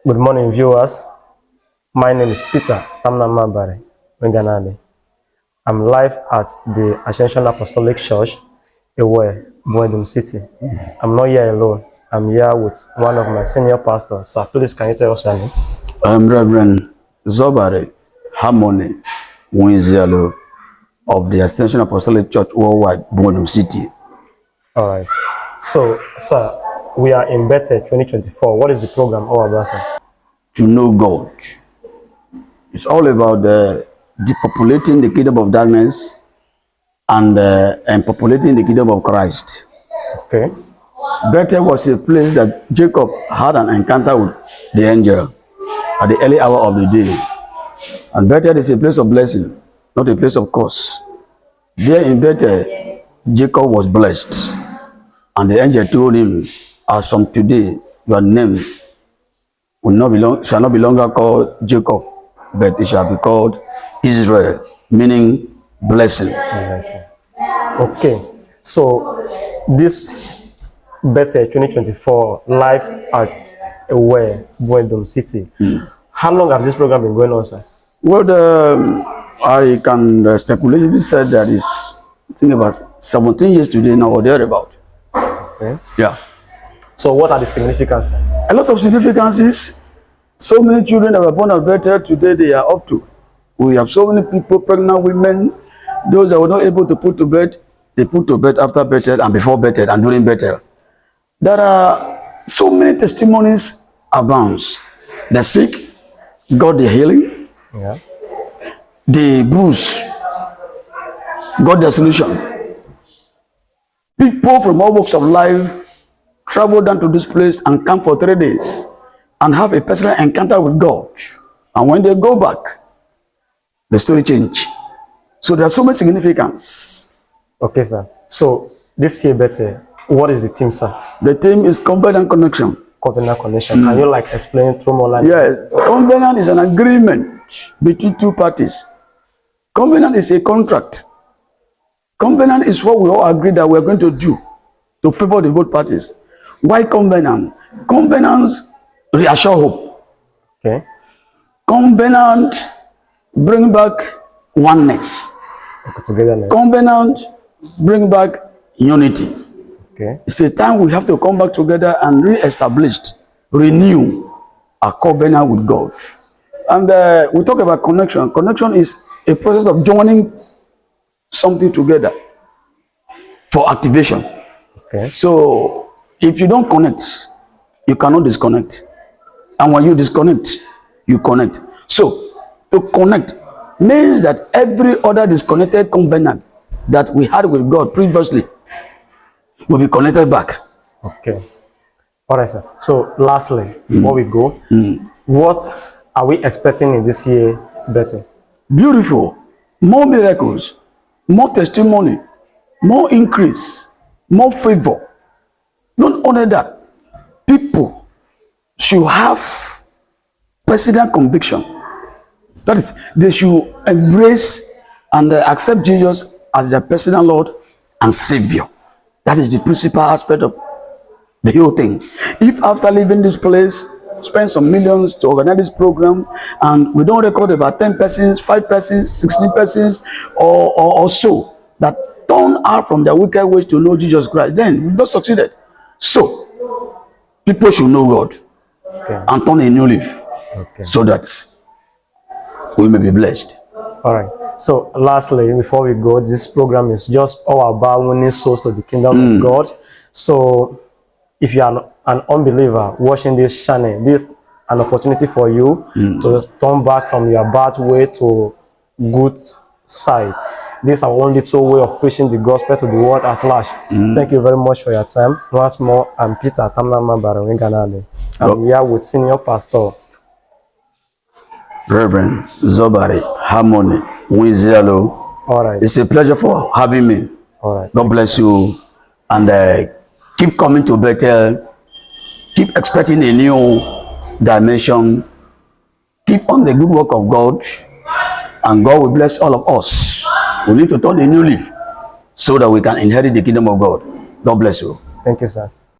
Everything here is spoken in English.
Good morning, viewers. My name is Peter Tamnamabare Wenganade. I'm live at the Ascension Apostolic Church, Ewe, Boedum City. I'm not here alone. I'm here with one of my senior pastors. Sir, please, can you tell us your name? I'm Reverend Zobare Harmony Winzialo of the Ascension Apostolic Church Worldwide, Boedum City. All right. So, sir, we are in Bethel 2024. What is the program all about, sir? To know God. It's all about depopulating the kingdom of darkness and populating the kingdom of Christ. Okay. Bethel was a place that Jacob had an encounter with the angel at the early hour of the day. And Bethel is a place of blessing, not a place of curse. There in Bethel, Jacob was blessed. And the angel told him, as from today, your name shall not be longer called Jacob, but it shall be called Israel, meaning blessing. Blessing. Okay. So, this Bethel 2024 live at Ewe, Boedum City. How long has this program been going on, sir? Well, I can speculatively say that it's, I think, about 17 years today now or thereabout. Okay. Yeah. So what are the significances? A lot of significances. So many children that were born at Bethel today, they are up to. We have so many people, pregnant women, those that were not able to put to bed, they put to bed after Bethel and before Bethel and during Bethel. There are so many testimonies abounds. The sick got the healing. Yeah. The bruised got the solution. People from all walks of life travel down to this place and come for 3 days and have a personal encounter with God. And when they go back, the story change. So there's so much significance. Okay, sir. So this year, Bethel, what is the theme, sir? The theme is covenant connection. Covenant connection. Can you explain through more like? Yes, covenant is an agreement between two parties. Covenant is a contract. Covenant is what we all agree that we're going to do to favor the both parties. Why covenant? Covenants reassure hope. Okay. Covenant bring back oneness. Okay, togetherness. Covenant bring back unity. Okay. It's a time we have to come back together and re-establish, renew our covenant with God. And we talk about connection. Connection is a process of joining something together for activation. Okay. So if you don't connect, you cannot disconnect. And when you disconnect, you connect. So to connect means that every other disconnected covenant that we had with God previously will be connected back. Okay. All right, sir. So lastly, before we go, what are we expecting in this year, Bethel? Beautiful. More miracles, more testimony, more increase, more favor. Not only that, people should have personal conviction. That is, they should embrace and accept Jesus as their personal Lord and Savior. That is the principal aspect of the whole thing. If after leaving this place, spend some millions to organize this program, and we don't record about 10 persons, 5 persons, 16 persons, or so, that turn out from their wicked ways to know Jesus Christ, then we've not succeeded. So, people should know God and turn a new leaf, so that we may be blessed. All right. So lastly, before we go, this program is just all about winning souls to the kingdom of God. So if you are an unbeliever watching this channel, this is an opportunity for you to turn back from your bad way to good side. This is our only little way of preaching the gospel to the world at large. Thank you very much for your time. Once more, I'm Peter Tamnamabare Wenganade. I'm here with senior pastor Reverend Zobare Harmony Winzialo. All right. It's a pleasure for having me. All right. God bless you. And keep coming to Bethel. Keep expecting a new dimension. Keep on the good work of God. And God will bless all of us. We need to turn a new leaf so that we can inherit the kingdom of God. God bless you. Thank you, sir.